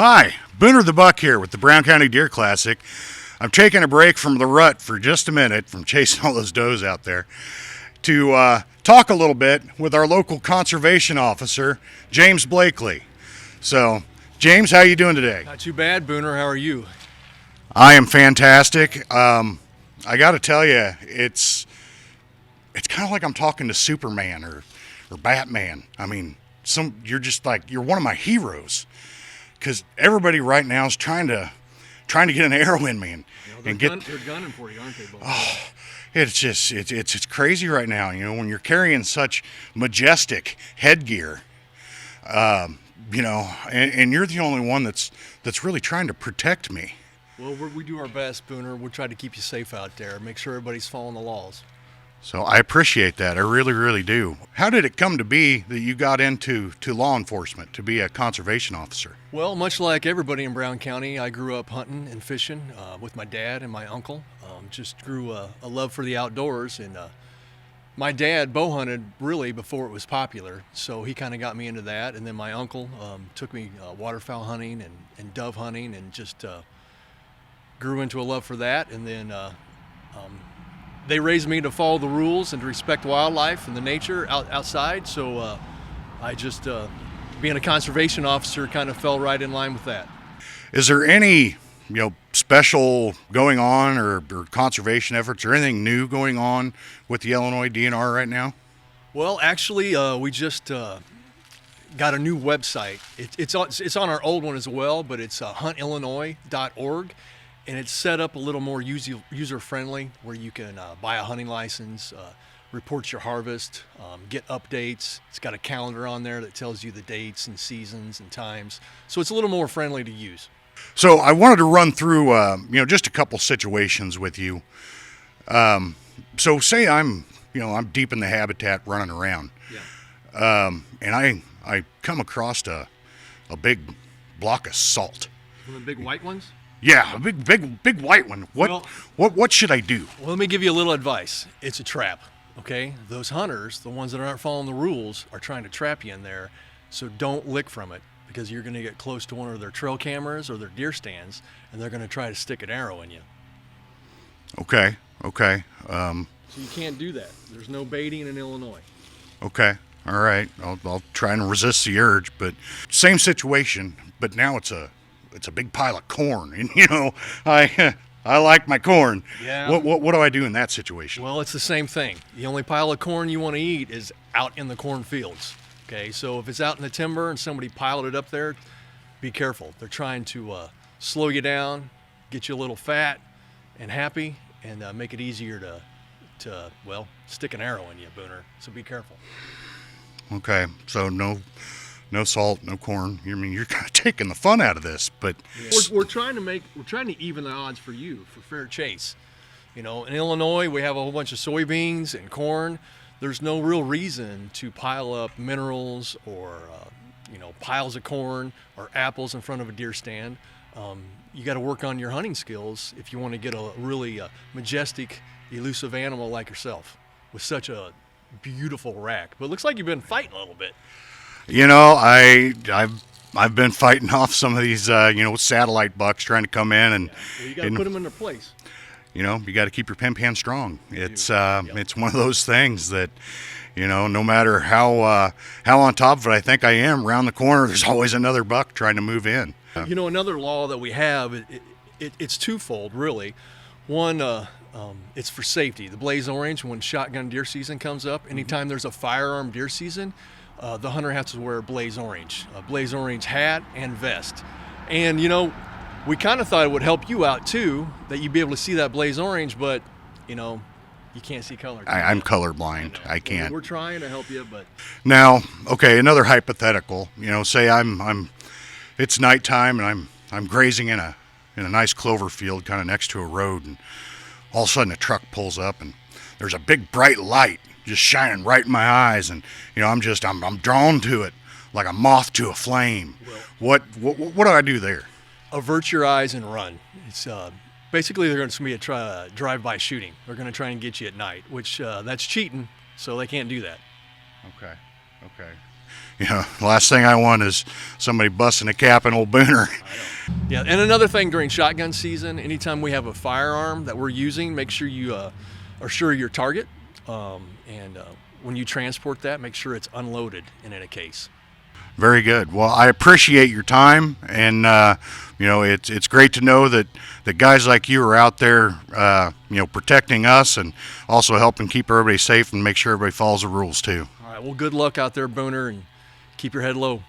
Hi, Booner the Buck here with the Brown County Deer Classic. I'm taking a break from the rut for just a minute from chasing all those does out there to talk a little bit with our local conservation officer, James Blakley. So, James, how are you doing today? Not too bad, Booner. How are you? I am fantastic. I got to tell you, it's kind of like I'm talking to Superman or Batman. I mean, you're just like you're one of my heroes. Because everybody right now is trying to get an arrow in me they're gunning for you, aren't they, both? Oh, it's crazy right now. You know, when you're carrying such majestic headgear, and you're the only one that's really trying to protect me. Well, we do our best, Booner. We'll try to keep you safe out there. Make sure everybody's following the laws. So I appreciate that. I really, really do. How did it come to be that you got into law enforcement, to be a conservation officer? Well, much like everybody in Brown County, I grew up hunting and fishing with my dad and my uncle. Just grew a love for the outdoors. And my dad bow hunted really before it was popular, so he kind of got me into that. And then my uncle took me waterfowl hunting and dove hunting, and just grew into a love for that. And then they raised me to follow the rules and to respect wildlife and the nature outside. So I just, being a conservation officer, kind of fell right in line with that. Is there any, special going on or conservation efforts or anything new going on with the Illinois DNR right now? Well, actually, we just got a new website. It's on our old one as well, but it's huntillinois.org. And it's set up a little more user-friendly, where you can buy a hunting license, report your harvest, get updates. It's got a calendar on there that tells you the dates and seasons and times. So it's a little more friendly to use. So I wanted to run through, just a couple situations with you. So say I'm deep in the habitat running around. Yeah. And I come across a big block of salt. One of the big white ones? Yeah, a big white one. What should I do? Well, let me give you a little advice. It's a trap, okay? Those hunters, the ones that aren't following the rules, are trying to trap you in there. So don't lick from it, because you're going to get close to one of their trail cameras or their deer stands, and they're going to try to stick an arrow in you. Okay. So you can't do that. There's no baiting in Illinois. Okay. All right. I'll try and resist the urge, but same situation, but now it's a big pile of corn, and I like my corn. Yeah. What do I do in that situation? Well, it's the same thing. The only pile of corn you want to eat is out in the cornfields. Okay, so if it's out in the timber and somebody piled it up there, be careful. They're trying to slow you down, get you a little fat and happy, and make it easier to stick an arrow in you, Booner. So be careful. Okay, so no salt, no corn. I mean, you're kind of taking the fun out of this, but we're trying to even the odds for you for fair chase. In Illinois, we have a whole bunch of soybeans and corn. There's no real reason to pile up minerals or piles of corn or apples in front of a deer stand. You got to work on your hunting skills if you want to get a really majestic, elusive animal like yourself with such a beautiful rack. But it looks like you've been fighting a little bit. I've been fighting off some of these satellite bucks trying to come in, and you got to put them in their place. You got to keep your pen pan strong. It's one of those things that no matter how on top of it I think I am, around the corner there's always another buck trying to move in. Another law that we have, it's twofold really. One, it's for safety. The blaze orange, when shotgun deer season comes up, anytime there's a firearm deer season, the hunter has to wear a blaze orange hat and vest. And we kind of thought it would help you out too, that you'd be able to see that blaze orange, but you can't see color. I'm colorblind. I can't. We're trying to help you, but now, okay, another hypothetical. Say it's nighttime and I'm grazing in a nice clover field, kind of next to a road, and all of a sudden a truck pulls up and there's a big bright light just shining right in my eyes, and I'm drawn to it like a moth to a flame. Well, what do I do there? Avert your eyes and run. It's basically they're going to be a drive-by shooting. They're going to try and get you at night, which that's cheating, so they can't do that. Okay. last thing I want is somebody busting a cap in old Booner. Yeah, and another thing during shotgun season, anytime we have a firearm that we're using, make sure you are sure of your target, and when you transport that, make sure it's unloaded and in a case. Very good. Well, I appreciate your time, and it's great to know that guys like you are out there, protecting us and also helping keep everybody safe and make sure everybody follows the rules too. All right, well, good luck out there, Booner, and keep your head low.